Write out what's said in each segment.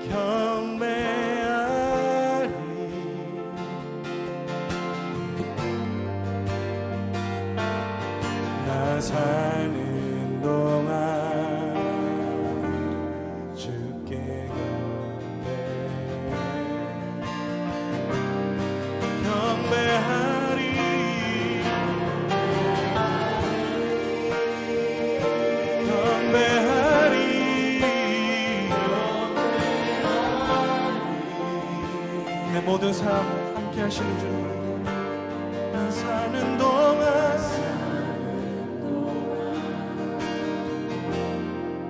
경배하리. 나 사는 동안 주께 경배하리. 내 모든 삶 함께 하시는 주. 나 사는 동안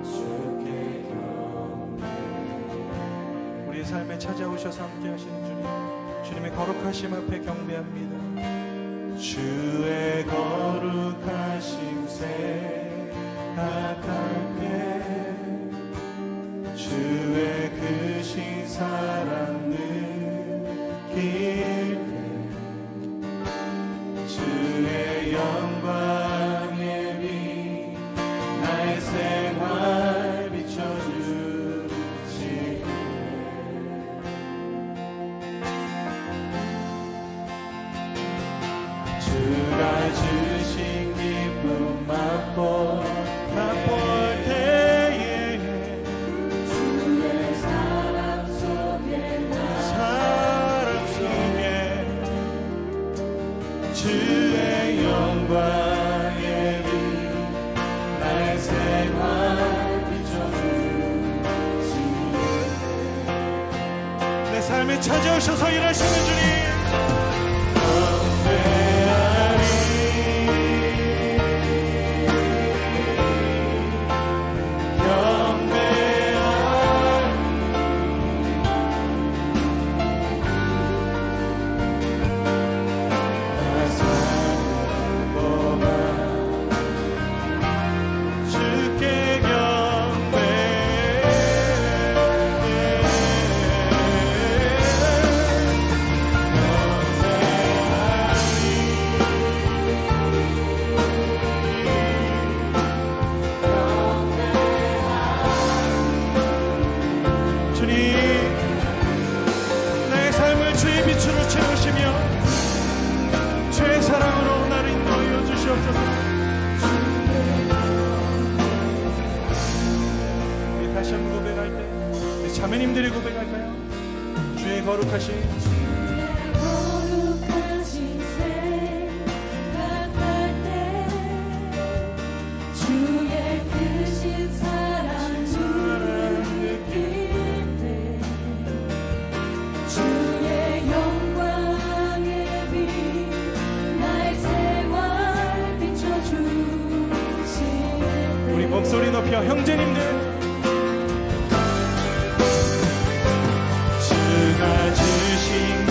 주께 경배. 우리의 삶에 찾아오셔서 함께 하시는 주님, 주님의 거룩하심 앞에 경배합니다. 주의 거룩하심 생각할 때 주의 크신 사랑 느낄 때 주의 영광의 빛 나의 생활 비춰주실 때 주가 주신 기쁨 맛볼 때에 주의 사랑 속에 주의 영광의 빛 나의 생활 비춰주시네. 내 삶에 찾아오셔서 일하시는 주님, 나의 삶을 주의 빛으로 채우시며 주의 사랑으로 나를 인도하여 주시옵소서. 우리 다시 한번 고백할 때 우리 자매님들이 고백할까요? 주의 거룩하신 목소리 높여 형제님들, 주가 주신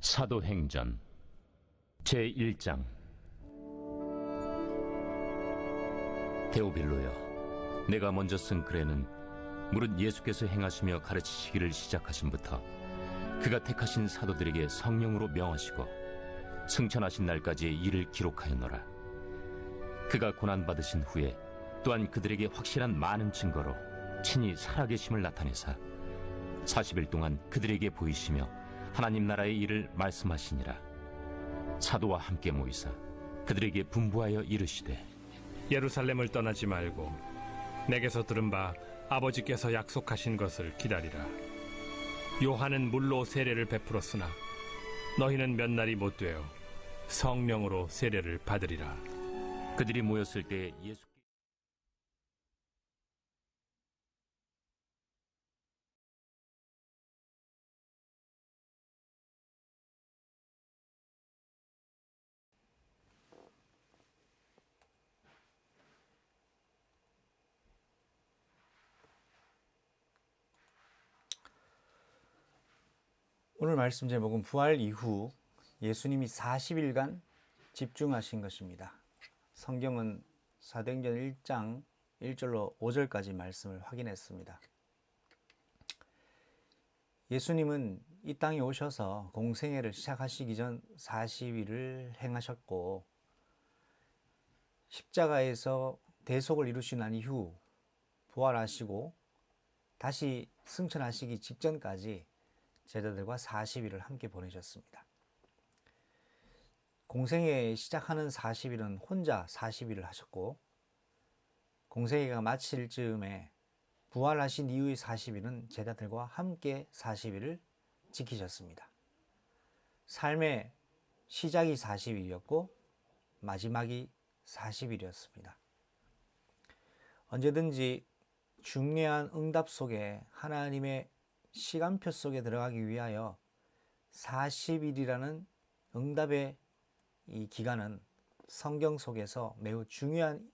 사도행전 제1장. 데오빌로여, 내가 먼저 쓴 글에는 무릇 예수께서 행하시며 가르치시기를 시작하심부터 그가 택하신 사도들에게 성령으로 명하시고 승천하신 날까지의 일을 기록하였노라. 그가 고난받으신 후에 또한 그들에게 확실한 많은 증거로 친히 살아계심을 나타내사 40일 동안 그들에게 보이시며 하나님 나라의 일을 말씀하시니라. 사도와 함께 모이사 그들에게 분부하여 이르시되, 예루살렘을 떠나지 말고 내게서 들은 바 아버지께서 약속하신 것을 기다리라. 요한은 물로 세례를 베풀었으나 너희는 몇 날이 못 되어 성령으로 세례를 받으리라. 그들이 모였을 때 예수 오늘 말씀 제목은 부활 이후 예수님이 40일간 집중하신 것입니다. 성경은 사도행전 1장 1절로 5절까지 말씀을 확인했습니다. 예수님은 이 땅에 오셔서 공생애를 시작하시기 전 40일을 행하셨고, 십자가에서 대속을 이루시고 난 이후 부활하시고 다시 승천하시기 직전까지 제자들과 40일을 함께 보내셨습니다. 공생애 시작하는 40일은 혼자 40일을 하셨고, 공생애가 마칠 즈음에 부활하신 이후의 40일은 제자들과 함께 40일을 지키셨습니다. 삶의 시작이 40일이었고 마지막이 40일이었습니다. 언제든지 중요한 응답 속에 하나님의 시간표 속에 들어가기 위하여 40일이라는 응답의 이 기간은 성경 속에서 매우 중요한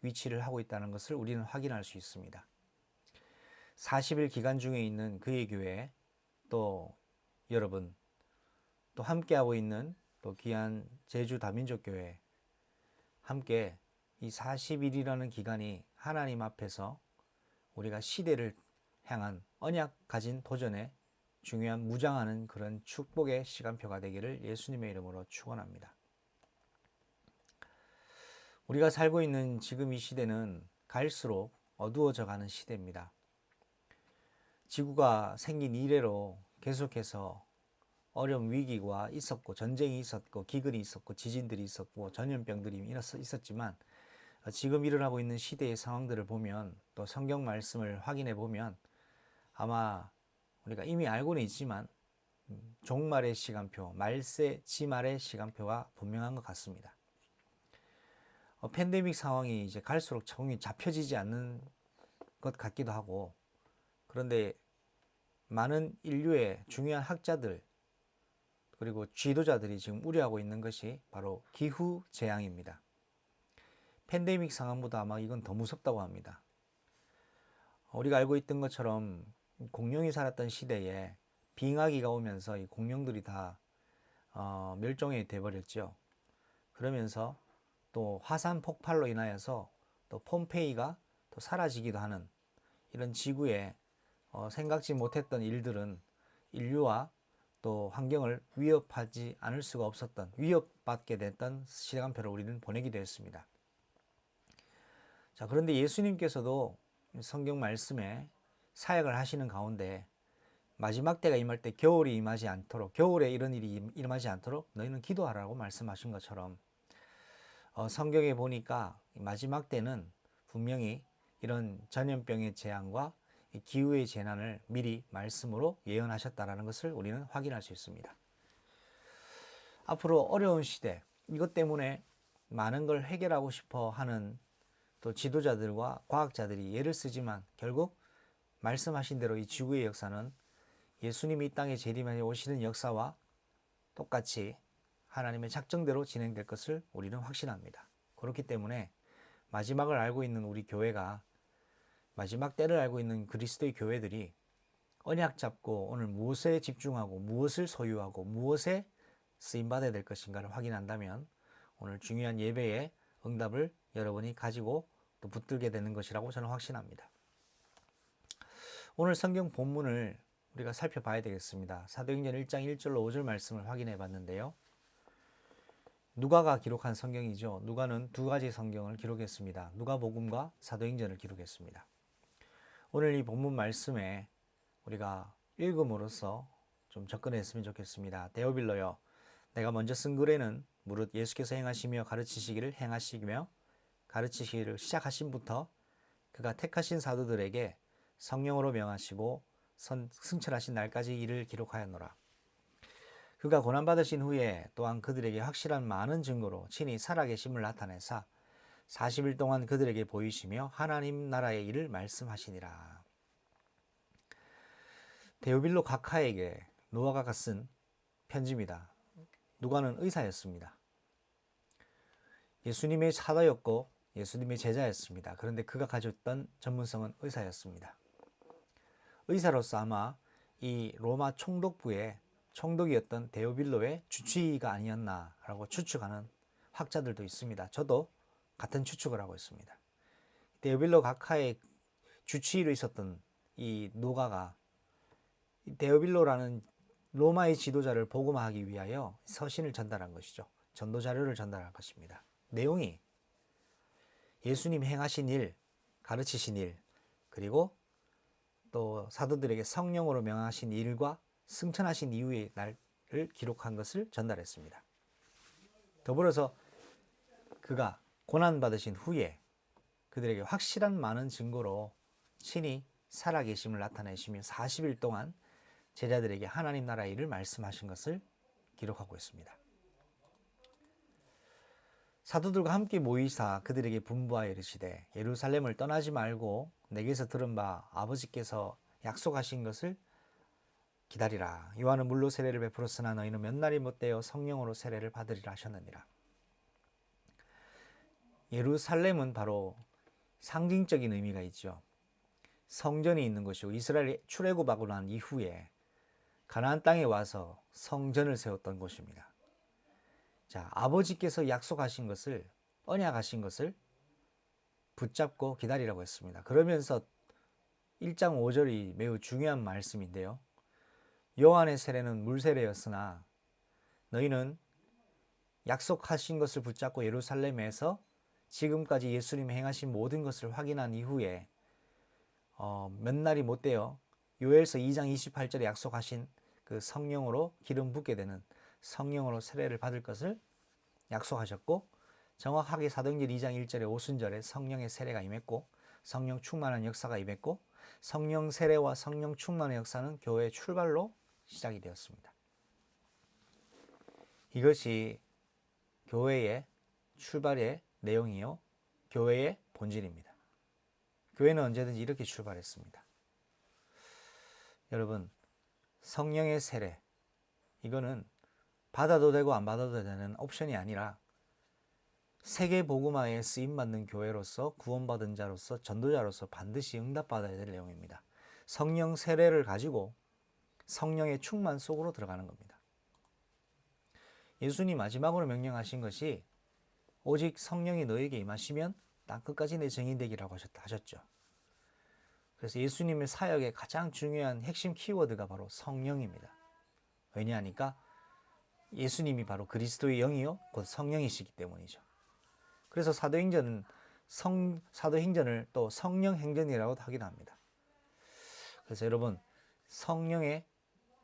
위치를 하고 있다는 것을 우리는 확인할 수 있습니다. 40일 기간 중에 있는 그의 교회, 또 여러분, 또 함께하고 있는 또 귀한 제주 다민족교회, 함께 이 40일이라는 기간이 하나님 앞에서 우리가 시대를 향한 언약 가진 도전에 중요한 무장하는 그런 축복의 시간표가 되기를 예수님의 이름으로 축원합니다. 우리가 살고 있는 지금 이 시대는 갈수록 어두워져 가는 시대입니다. 지구가 생긴 이래로 계속해서 어려운 위기가 있었고, 전쟁이 있었고, 기근이 있었고, 지진들이 있었고, 전염병들이 있었지만, 지금 일어나고 있는 시대의 상황들을 보면, 또 성경 말씀을 확인해 보면 아마 우리가 이미 알고는 있지만 종말의 시간표, 말세 지말의 시간표가 분명한 것 같습니다. 팬데믹 상황이 이제 갈수록 적응이 잡혀지지 않는 것 같기도 하고, 그런데 많은 인류의 중요한 학자들 그리고 지도자들이 지금 우려하고 있는 것이 바로 기후 재앙입니다. 팬데믹 상황보다 아마 이건 더 무섭다고 합니다. 우리가 알고 있던 것처럼 공룡이 살았던 시대에 빙하기가 오면서 이 공룡들이 다 멸종이 돼버렸죠. 그러면서 또 화산 폭발로 인하여서 또 폼페이가 또 사라지기도 하는 이런 지구에 생각지 못했던 일들은 인류와 또 환경을 위협하지 않을 수가 없었던, 위협받게 됐던 시간표를 우리는 보내기도 했습니다. 자, 그런데 예수님께서도 성경 말씀에 사역을 하시는 가운데 마지막 때가 임할 때 겨울이 임하지 않도록, 겨울에 이런 일이 임하지 않도록 너희는 기도하라고 말씀하신 것처럼, 성경에 보니까 마지막 때는 분명히 이런 전염병의 재앙과 기후의 재난을 미리 말씀으로 예언하셨다는 것을 우리는 확인할 수 있습니다. 앞으로 어려운 시대, 이것 때문에 많은 걸 해결하고 싶어 하는 또 지도자들과 과학자들이 예를 쓰지만, 결국 말씀하신 대로 이 지구의 역사는 예수님이 이 땅에 재림하여 오시는 역사와 똑같이 하나님의 작정대로 진행될 것을 우리는 확신합니다. 그렇기 때문에 마지막을 알고 있는 우리 교회가, 마지막 때를 알고 있는 그리스도의 교회들이 언약 잡고 오늘 무엇에 집중하고 무엇을 소유하고 무엇에 쓰임받아야 될 것인가를 확인한다면 오늘 중요한 예배의 응답을 여러분이 가지고 또 붙들게 되는 것이라고 저는 확신합니다. 오늘 성경 본문을 우리가 살펴봐야 되겠습니다. 사도행전 1장 1절로 5절 말씀을 확인해 봤는데요. 누가가 기록한 성경이죠. 누가는 두 가지 성경을 기록했습니다. 누가복음과 사도행전을 기록했습니다. 오늘 이 본문 말씀에 우리가 읽음으로써 좀 접근했으면 좋겠습니다. 데오빌로여, 내가 먼저 쓴 글에는 무릇 예수께서 행하시며 가르치시기를 행하시며 가르치시기를 시작하신부터 그가 택하신 사도들에게 성령으로 명하시고 승천하신 날까지 이를 기록하였노라. 그가 고난받으신 후에 또한 그들에게 확실한 많은 증거로 친히 살아계심을 나타내사 40일 동안 그들에게 보이시며 하나님 나라의 일을 말씀하시니라. 데오빌로 각하에게 누가가 쓴 편지입니다. 누가는 의사였습니다. 예수님의 사도였고 예수님의 제자였습니다. 그런데 그가 가졌던 전문성은 의사였습니다. 의사로서 아마 이 로마 총독부의 총독이었던 데오빌로의 주치의가 아니었나라고 추측하는 학자들도 있습니다. 저도 같은 추측을 하고 있습니다. 데오빌로 각하의 주치의로 있었던 이 누가가 데오빌로라는 로마의 지도자를 복음화하기 위하여 서신을 전달한 것이죠. 전도 자료를 전달한 것입니다. 내용이 예수님 행하신 일, 가르치신 일, 그리고 또 사도들에게 성령으로 명하신 일과 승천하신 이후의 날을 기록한 것을 전달했습니다. 더불어서 그가 고난받으신 후에 그들에게 확실한 많은 증거로 친히 살아계심을 나타내시며 40일 동안 제자들에게 하나님 나라의 일을 말씀하신 것을 기록하고 있습니다. 사도들과 함께 모이사 그들에게 분부하여 이르시되 예루살렘을 떠나지 말고 내게서 들은 바 아버지께서 약속하신 것을 기다리라. 요한은 물로 세례를 베풀었으나 너희는 몇 날이 못되어 성령으로 세례를 받으리라 하셨느니라. 예루살렘은 바로 상징적인 의미가 있죠. 성전이 있는 것이고 이스라엘이 출애굽하고 난 이후에 가나안 땅에 와서 성전을 세웠던 곳입니다. 자, 아버지께서 약속하신 것을, 언약하신 것을 붙잡고 기다리라고 했습니다. 그러면서 1장 5절이 매우 중요한 말씀인데요. 요한의 세례는 물세례였으나 너희는 약속하신 것을 붙잡고 예루살렘에서 지금까지 예수님이 행하신 모든 것을 확인한 이후에 몇 날이 못되어 요엘서 2장 28절에 약속하신 그 성령으로 기름 붓게 되는 성령으로 세례를 받을 것을 약속하셨고 정확하게 사도행전 2장 1절에 오순절에 성령의 세례가 임했고 성령 충만한 역사가 임했고 성령 세례와 성령 충만의 역사는 교회의 출발로 시작이 되었습니다. 이것이 교회의 출발의 내용이요 교회의 본질입니다. 교회는 언제든지 이렇게 출발했습니다. 여러분, 성령의 세례 이거는 받아도 되고 안 받아도 되는 옵션이 아니라 세계 복음화에 쓰임받는 교회로서 구원받은 자로서 전도자로서 반드시 응답받아야 될 내용입니다. 성령 세례를 가지고 성령의 충만 속으로 들어가는 겁니다. 예수님 마지막으로 명령하신 것이 오직 성령이 너에게 임하시면 땅끝까지 내 증인 되기라고 하셨죠. 그래서 예수님의 사역의 가장 중요한 핵심 키워드가 바로 성령입니다. 왜냐하니까 예수님이 바로 그리스도의 영이요 곧 성령이시기 때문이죠. 그래서 사도행전은 사도행전을 또 성령행전이라고도 하기도 합니다. 그래서 여러분 성령의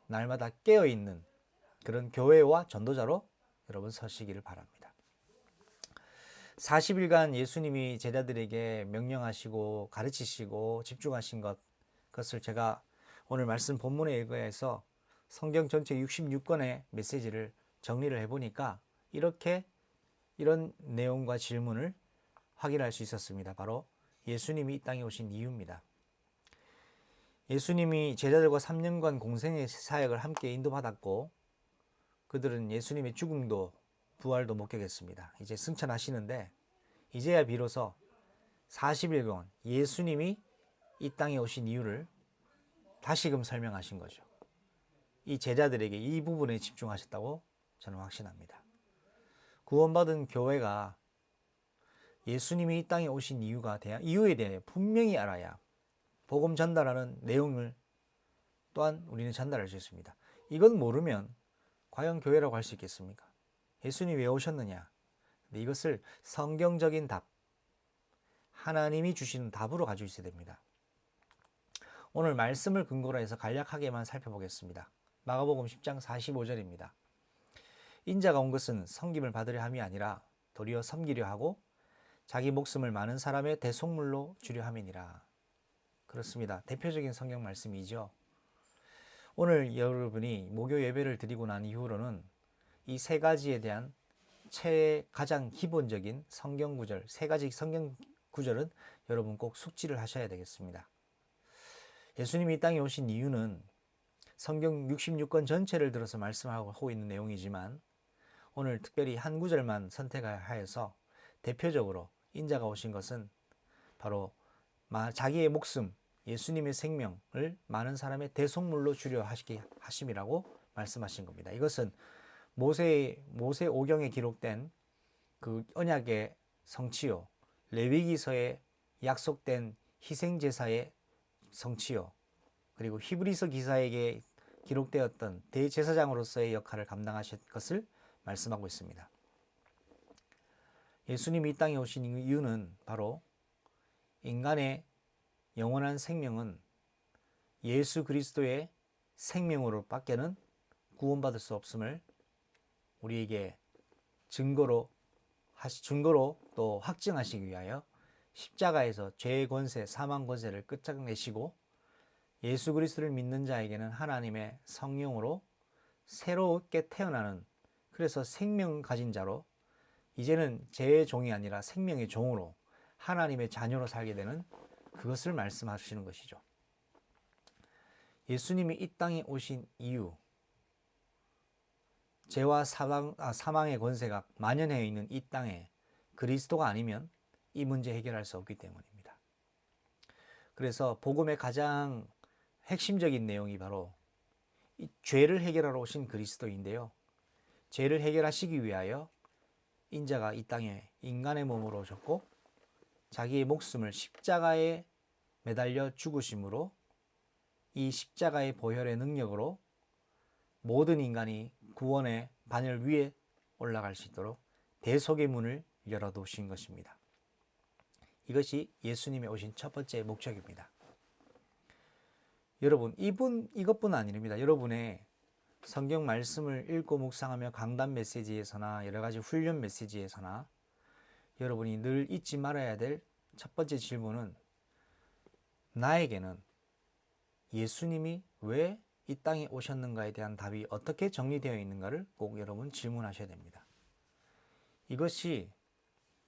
날마다 깨어있는 그런 교회와 전도자로 여러분 서시기를 바랍니다. 40일간 예수님이 제자들에게 명령하시고 가르치시고 집중하신 그것을 제가 오늘 말씀 본문에 의거해서 성경 전체 66권의 메시지를 정리를 해보니까 이런 내용과 질문을 확인할 수 있었습니다. 바로 예수님이 이 땅에 오신 이유입니다. 예수님이 제자들과 3년간 공생의 사역을 함께 인도받았고 그들은 예수님의 죽음도 부활도 목격했습니다. 이제 승천하시는데 이제야 비로소 40일간 예수님이 이 땅에 오신 이유를 다시금 설명하신 거죠. 이 제자들에게 이 부분에 집중하셨다고 저는 확신합니다. 구원받은 교회가 예수님이 이 땅에 오신 이유에 대해 분명히 알아야 복음 전달하는 내용을 또한 우리는 전달할 수 있습니다. 이건 모르면 과연 교회라고 할 수 있겠습니까? 예수님이 왜 오셨느냐? 근데 이것을 성경적인 답, 하나님이 주시는 답으로 가지고 있어야 됩니다. 오늘 말씀을 근거로 해서 간략하게만 살펴보겠습니다. 마가복음 10장 45절입니다. 인자가 온 것은 섬김을 받으려 함이 아니라 도리어 섬기려 하고 자기 목숨을 많은 사람의 대속물로 주려 함이니라. 그렇습니다. 대표적인 성경 말씀이죠. 오늘 여러분이 목요 예배를 드리고 난 이후로는 이 세 가지에 대한 가장 기본적인 성경 구절, 세 가지 성경 구절은 여러분 꼭 숙지를 하셔야 되겠습니다. 예수님이 이 땅에 오신 이유는 성경 66권 전체를 들어서 말씀하고 있는 내용이지만 오늘 특별히 한 구절만 선택하여서 대표적으로 인자가 오신 것은 바로 자기의 목숨, 예수님의 생명을 많은 사람의 대속물로 주려 하심이라고 말씀하신 겁니다. 이것은 모세 오경에 기록된 그 언약의 성취요, 레위기서에 약속된 희생제사의 성취요, 그리고 히브리서 기사에게 기록되었던 대제사장으로서의 역할을 감당하실 것을 말씀하고 있습니다. 예수님이 이 땅에 오신 이유는 바로 인간의 영원한 생명은 예수 그리스도의 생명으로 밖에는 구원받을 수 없음을 우리에게 증거로 또 확증하시기 위하여 십자가에서 죄의 권세, 사망 권세를 끝장내시고 예수 그리스도를 믿는 자에게는 하나님의 성령으로 새롭게 태어나는, 그래서 생명 가진 자로 이제는 죄의 종이 아니라 생명의 종으로 하나님의 자녀로 살게 되는 그것을 말씀하시는 것이죠. 예수님이 이 땅에 오신 이유, 죄와 사망의 권세가 만연해 있는 이 땅에 그리스도가 아니면 이 문제 해결할 수 없기 때문입니다. 그래서 복음의 가장 핵심적인 내용이 바로 이 죄를 해결하러 오신 그리스도인데요. 죄를 해결하시기 위하여 인자가 이 땅에 인간의 몸으로 오셨고 자기의 목숨을 십자가에 매달려 죽으심으로 이 십자가의 보혈의 능력으로 모든 인간이 구원의 바늘 위에 올라갈 수 있도록 대속의 문을 열어두신 것입니다. 이것이 예수님이 오신 첫 번째 목적입니다. 여러분, 이것뿐 아닙니다. 여러분의 성경 말씀을 읽고 묵상하며 강단 메시지에서나 여러 가지 훈련 메시지에서나 여러분이 늘 잊지 말아야 될 첫 번째 질문은 나에게는 예수님이 왜 이 땅에 오셨는가에 대한 답이 어떻게 정리되어 있는가를 꼭 여러분 질문하셔야 됩니다. 이것이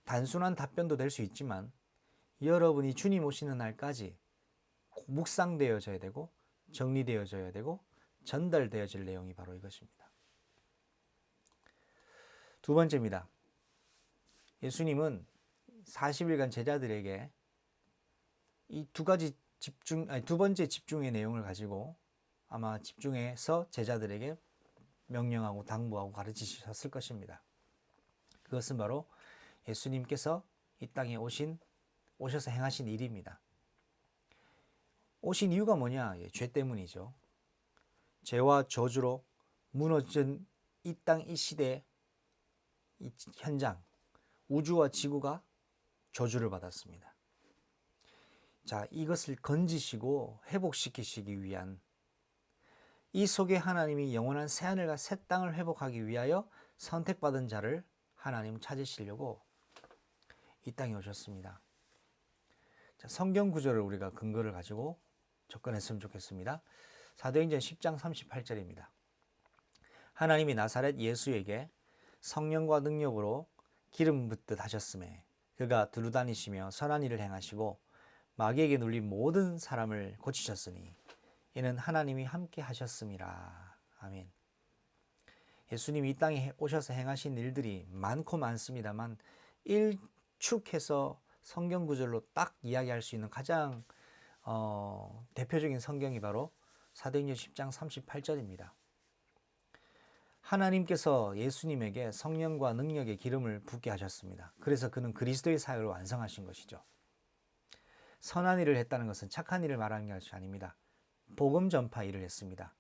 단순한 답변도 될 수 있지만 여러분이 주님 오시는 날까지 묵상되어져야 되고 정리되어져야 되고 전달되어질 내용이 바로 이것입니다. 두 번째입니다. 예수님은 40일간 제자들에게 이 두 번째 집중의 내용을 가지고 아마 집중해서 제자들에게 명령하고 당부하고 가르치셨을 것입니다. 그것은 바로 예수님께서 이 땅에 오셔서 행하신 일입니다. 오신 이유가 뭐냐? 죄 때문이죠. 죄와 저주로 무너진 이 땅, 이 시대, 이 현장, 우주와 지구가 저주를 받았습니다. 자, 이것을 건지시고 회복시키시기 위한, 이 속에 하나님이 영원한 새하늘과 새 땅을 회복하기 위하여 선택받은 자를 하나님 찾으시려고 이 땅에 오셨습니다. 자, 성경 구절을 우리가 근거를 가지고 접근했으면 좋겠습니다. 사도행전 10장 38절입니다. 하나님이 나사렛 예수에게 성령과 능력으로 기름 붓듯 하셨음에 그가 두루다니시며 선한 일을 행하시고 마귀에게 눌린 모든 사람을 고치셨으니 이는 하나님이 함께 하셨음이라. 아멘. 예수님이 이 땅에 오셔서 행하신 일들이 많고 많습니다만 일축해서 성경 구절로 딱 이야기할 수 있는 가장 대표적인 성경이 바로 사도행전 10장 38절입니다. 하나님께서 예수님에게 성령과 능력의 기름을 붓게 하셨습니다. 그래서 그는 그리스도의 사역을 완성하신 것이죠. 선한 일을 했다는 것은 착한 일을 말하는 것이 아닙니다. 복음 전파 일을 했습니다.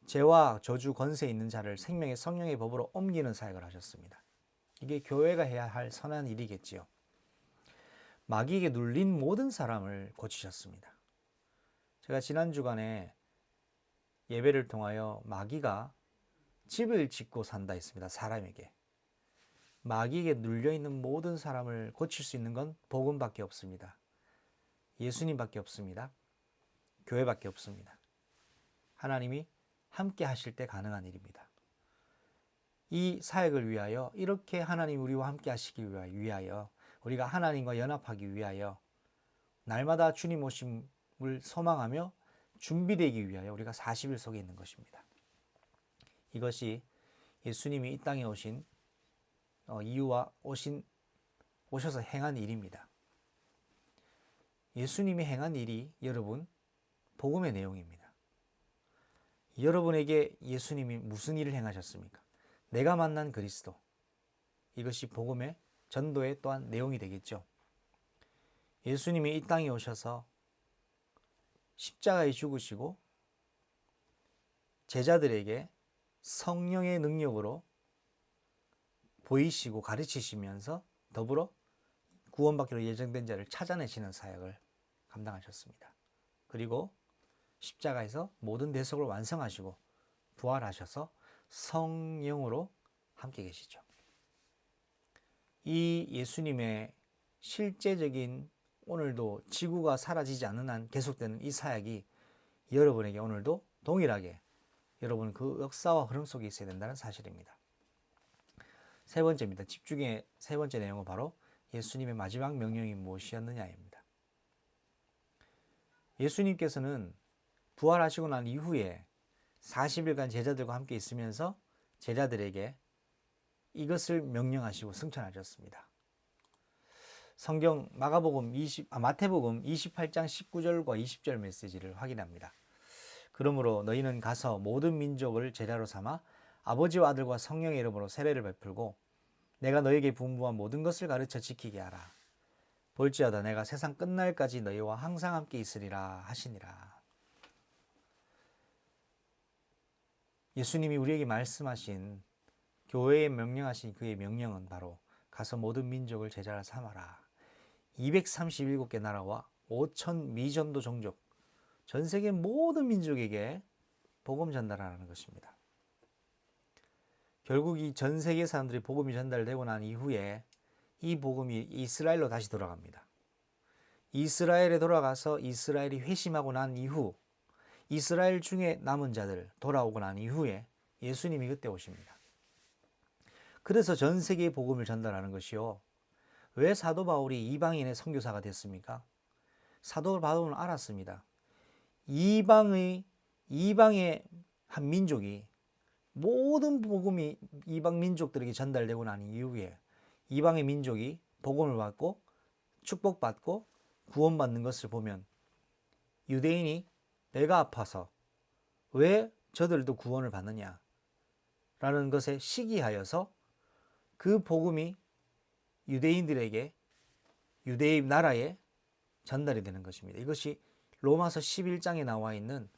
죄와 저주 권세 있는 자를 생명의 성령의 법으로 옮기는 사역을 하셨습니다. 이게 교회가 해야 할 선한 일이겠지요. 마귀에게 눌린 모든 사람을 고치셨습니다. 제가 지난 주간에 예배를 통하여 마귀가 집을 짓고 산다 했습니다. 사람에게. 마귀에게 눌려있는 모든 사람을 고칠 수 있는 건 복음밖에 없습니다. 예수님밖에 없습니다. 교회밖에 없습니다. 하나님이 함께 하실 때 가능한 일입니다. 이 사역을 위하여 이렇게 하나님 우리와 함께 하시기 위하여 우리가 하나님과 연합하기 위하여 날마다 주님 오심을 소망하며 준비되기 위하여 우리가 40일 속에 있는 것입니다. 이것이 예수님이 이 땅에 오신 이유와 오셔서 행한 일입니다. 예수님이 행한 일이 여러분 복음의 내용입니다. 여러분에게 예수님이 무슨 일을 행하셨습니까? 내가 만난 그리스도. 이것이 복음의 전도의 또한 내용이 되겠죠. 예수님이 이 땅에 오셔서 십자가에 죽으시고 제자들에게 성령의 능력으로 보이시고 가르치시면서 더불어 구원받기로 예정된 자를 찾아내시는 사역을 감당하셨습니다. 그리고 십자가에서 모든 대속을 완성하시고 부활하셔서 성령으로 함께 계시죠. 이 예수님의 실제적인 오늘도 지구가 사라지지 않는 한 계속되는 이 사역이 여러분에게 오늘도 동일하게 여러분 그 역사와 흐름 속에 있어야 된다는 사실입니다. 세 번째입니다. 집중의 세 번째 내용은 바로 예수님의 마지막 명령이 무엇이었느냐입니다. 예수님께서는 부활하시고 난 이후에 40일간 제자들과 함께 있으면서 제자들에게 이것을 명령하시고 승천하셨습니다. 성경 마태복음 28장 19절과 20절 메시지를 확인합니다. 그러므로 너희는 가서 모든 민족을 제자로 삼아 아버지와 아들과 성령의 이름으로 세례를 베풀고 내가 너희에게 분부한 모든 것을 가르쳐 지키게 하라. 볼지어다 내가 세상 끝날까지 너희와 항상 함께 있으리라 하시니라. 예수님이 우리에게 말씀하신 교회에 명령하신 그의 명령은 바로 가서 모든 민족을 제자로 삼아라. 237개 나라와 5천 미전도 종족, 전 세계 모든 민족에게 복음 전달하는 것입니다. 결국 이 전 세계 사람들이 복음이 전달되고 난 이후에 이 복음이 이스라엘로 다시 돌아갑니다. 이스라엘에 돌아가서 이스라엘이 회심하고 난 이후 이스라엘 중에 남은 자들 돌아오고 난 이후에 예수님이 그때 오십니다. 그래서 전 세계에 복음을 전달하는 것이요. 왜 사도 바울이 이방인의 선교사가 됐습니까? 사도 바울은 알았습니다. 이방의 한 민족이 모든 복음이 이방 민족들에게 전달되고 난 이후에 이방의 민족이 복음을 받고 축복받고 구원받는 것을 보면 유대인이 배가 아파서 왜 저들도 구원을 받느냐 라는 것에 시기하여서 그 복음이 유대인들에게 유대인 나라에 전달이 되는 것입니다. 이것이 로마서 11장에 나와 있는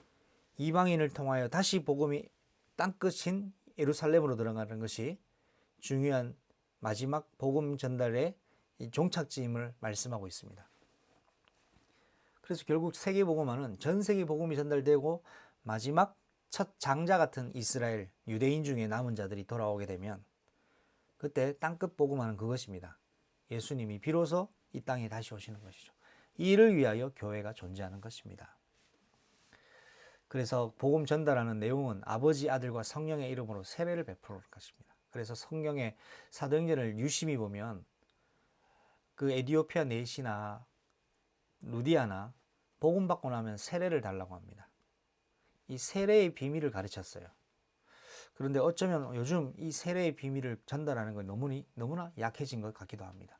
이방인을 통하여 다시 복음이 땅끝인 예루살렘으로 들어가는 것이 중요한 마지막 복음 전달의 종착지임을 말씀하고 있습니다. 그래서 결국 세계복음화는 전 세계 복음이 전달되고 마지막 첫 장자 같은 이스라엘 유대인 중에 남은 자들이 돌아오게 되면 그때 땅끝 복음화는 그것입니다. 예수님이 비로소 이 땅에 다시 오시는 것이죠. 이를 위하여 교회가 존재하는 것입니다. 그래서 복음 전달하는 내용은 아버지, 아들과 성령의 이름으로 세례를 베풀을 것입니다. 그래서 성경의 사도행전을 유심히 보면 그 에디오피아 넷이나 루디아나 복음 받고 나면 세례를 달라고 합니다. 이 세례의 비밀을 가르쳤어요. 그런데 어쩌면 요즘 이 세례의 비밀을 전달하는 건 너무나 약해진 것 같기도 합니다.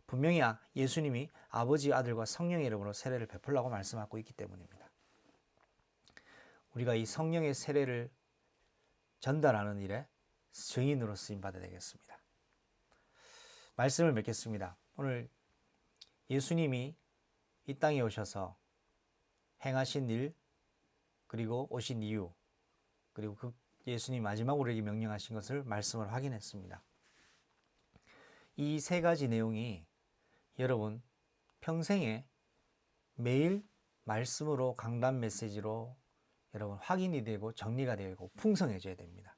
분명히 예수님이 아버지, 아들과 성령의 이름으로 세례를 베풀라고 말씀하고 있기 때문입니다. 우리가 이 성령의 세례를 전달하는 일에 증인으로 쓰임 받아야 되겠습니다. 말씀을 맺겠습니다. 오늘 예수님이 이 땅에 오셔서 행하신 일, 그리고 오신 이유, 그리고 그 예수님 마지막으로 우리에게 명령하신 것을 말씀을 확인했습니다. 이 세 가지 내용이 여러분 평생에 매일 말씀으로 강단 메시지로 여러분 확인이 되고 정리가 되고 풍성해져야 됩니다.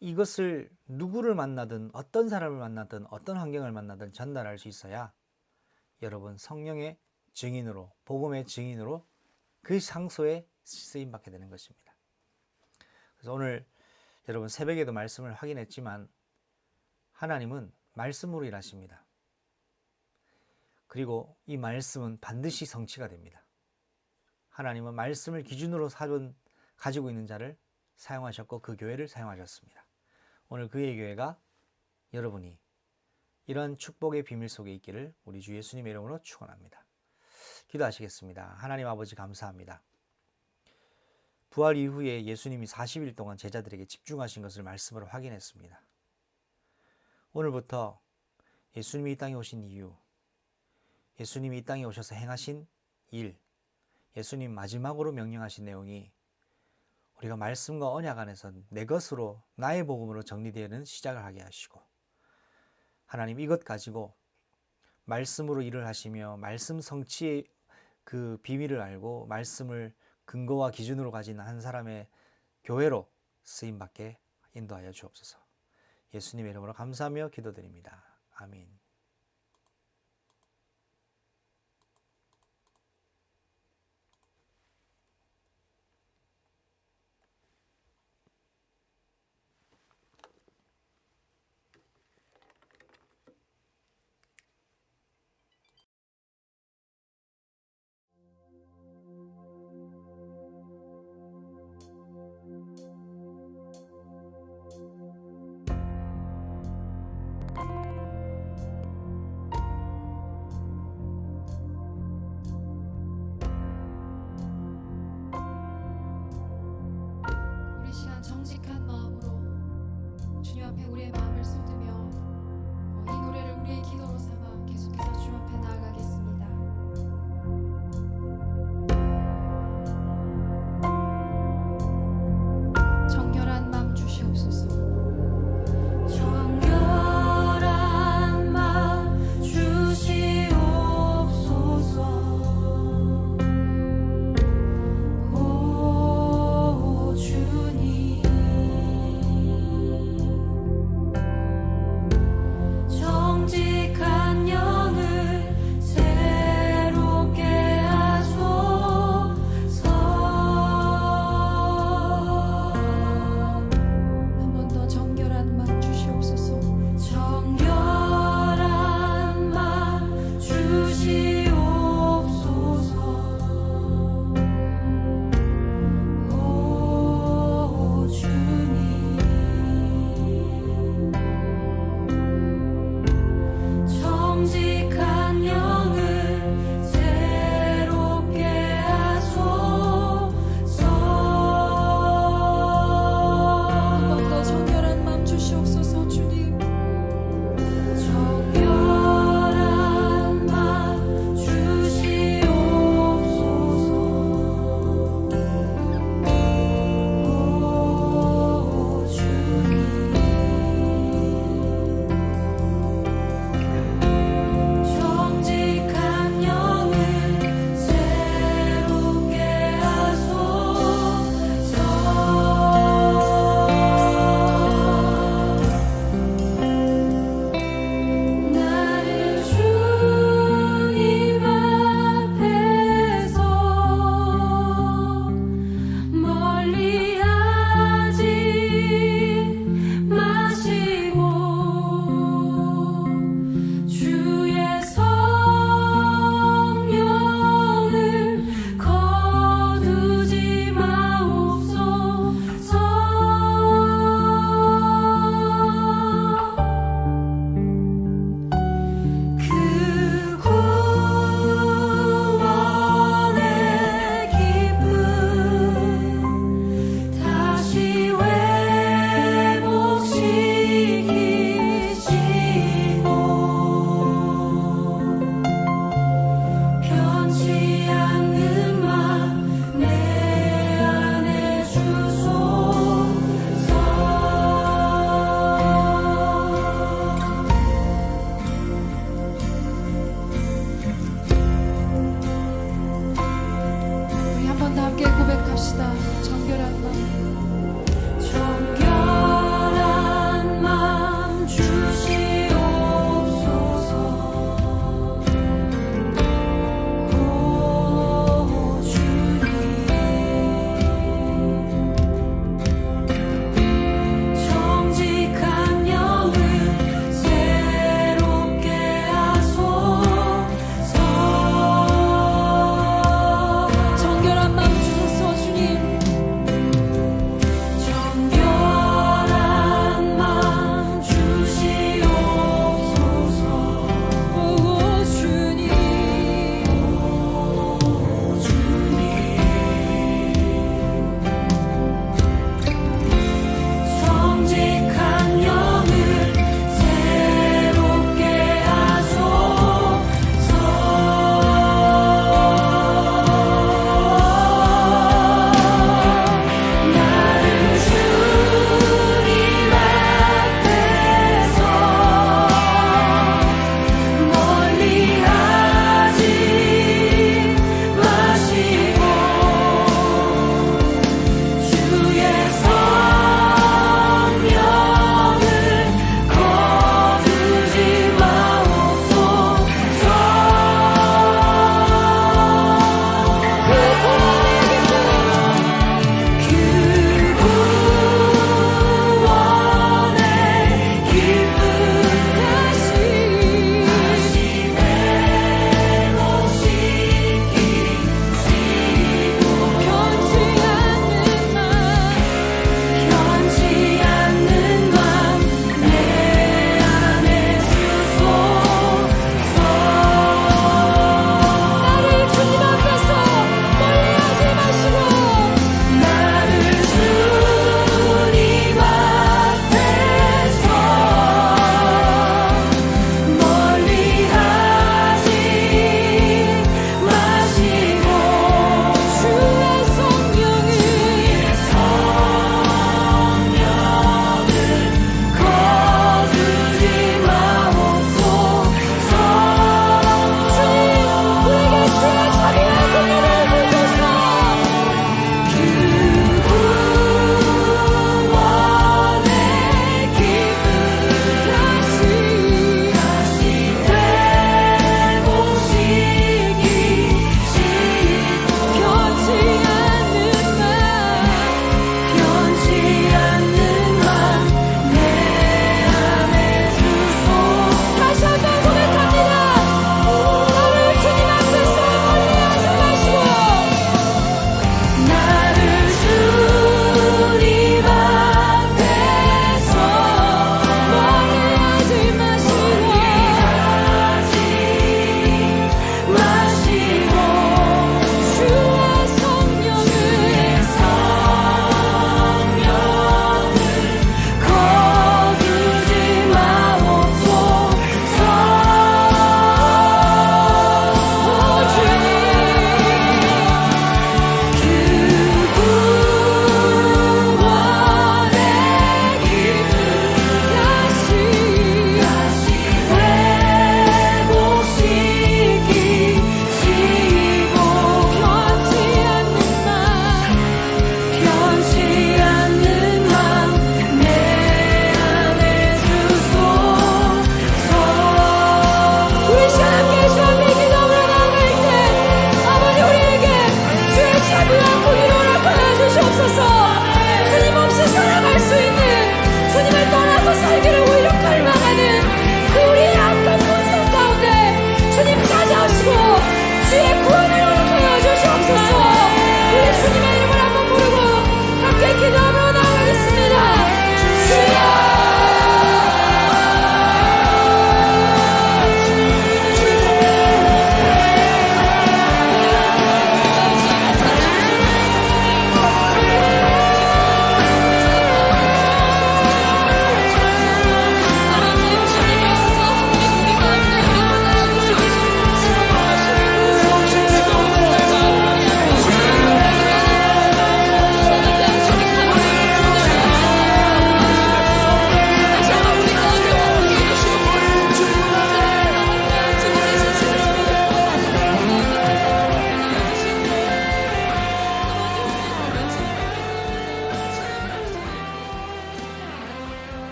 이것을 누구를 만나든 어떤 사람을 만나든 어떤 환경을 만나든 전달할 수 있어야 여러분 성령의 증인으로, 복음의 증인으로 그 상소에 쓰임 받게 되는 것입니다. 그래서 오늘 여러분 새벽에도 말씀을 확인했지만 하나님은 말씀으로 일하십니다. 그리고 이 말씀은 반드시 성취가 됩니다. 하나님은 말씀을 기준으로 가지고 있는 자를 사용하셨고 그 교회를 사용하셨습니다. 오늘 그의 교회가 여러분이 이런 축복의 비밀 속에 있기를 우리 주 예수님의 이름으로 축원합니다. 기도하시겠습니다. 하나님 아버지 감사합니다. 부활 이후에 예수님이 40일 동안 제자들에게 집중하신 것을 말씀으로 확인했습니다. 오늘부터 예수님이 이 땅에 오신 이유, 예수님이 이 땅에 오셔서 행하신 일, 예수님 마지막으로 명령하신 내용이 우리가 말씀과 언약 안에서 내 것으로 나의 복음으로 정리되는 시작을 하게 하시고 하나님 이것 가지고 말씀으로 일을 하시며 말씀 성취의 그 비밀을 알고 말씀을 근거와 기준으로 가진 한 사람의 교회로 쓰임받게 인도하여 주옵소서. 예수님의 이름으로 감사하며 기도드립니다. 아멘. 합시다. 정결한 마음. 정결한 마음 주시옵소서. 오 주님, 정직한 영을 새롭게 하소서. 정결한 마음 주소서 주님.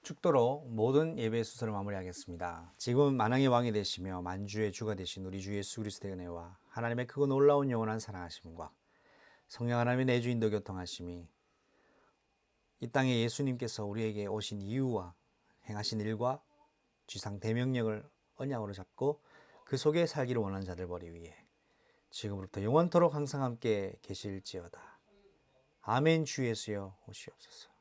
죽도록 모든 예배 순서를 마무리하겠습니다. 지금은 만왕의 왕이 되시며 만주의 주가 되신 우리 주 예수 그리스도의 은혜와 하나님의 크고 놀라운 영원한 사랑하심과 성령 하나님의 내주 인도 교통하심이 이 땅에 예수님께서 우리에게 오신 이유와 행하신 일과 지상 대명령을 언약으로 잡고 그 속에 살기를 원하는 자들 머리 위에 지금부터 영원토록 항상 함께 계실지어다. 아멘. 주 예수여 오시옵소서.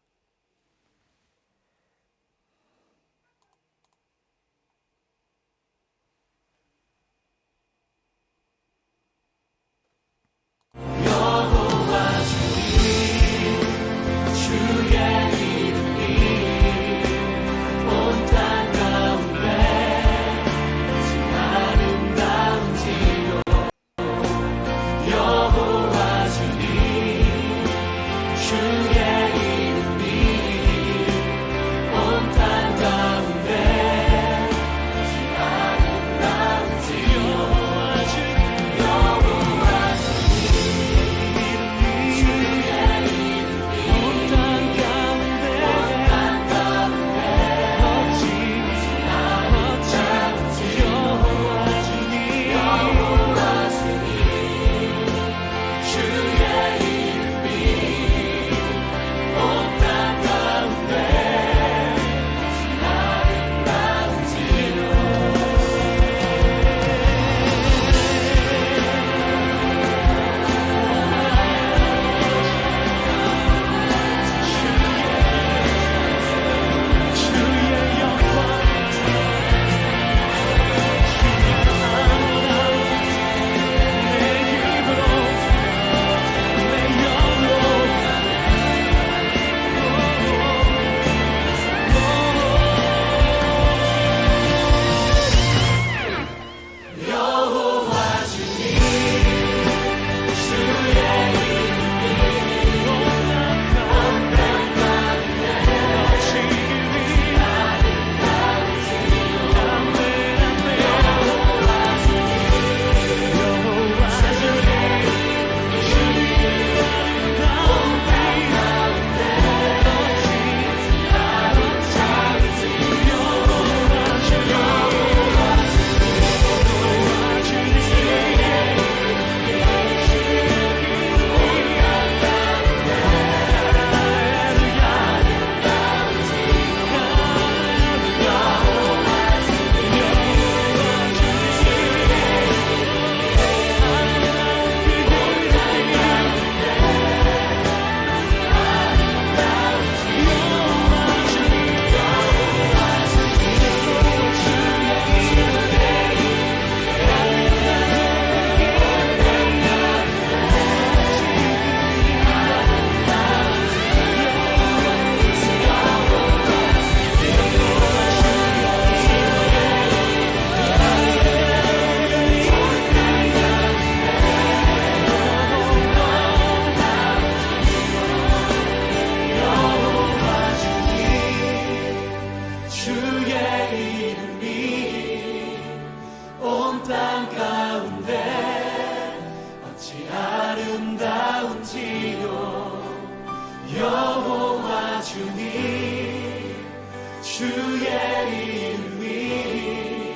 주의 이름이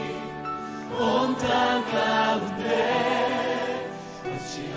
온 땅 가운데 어찌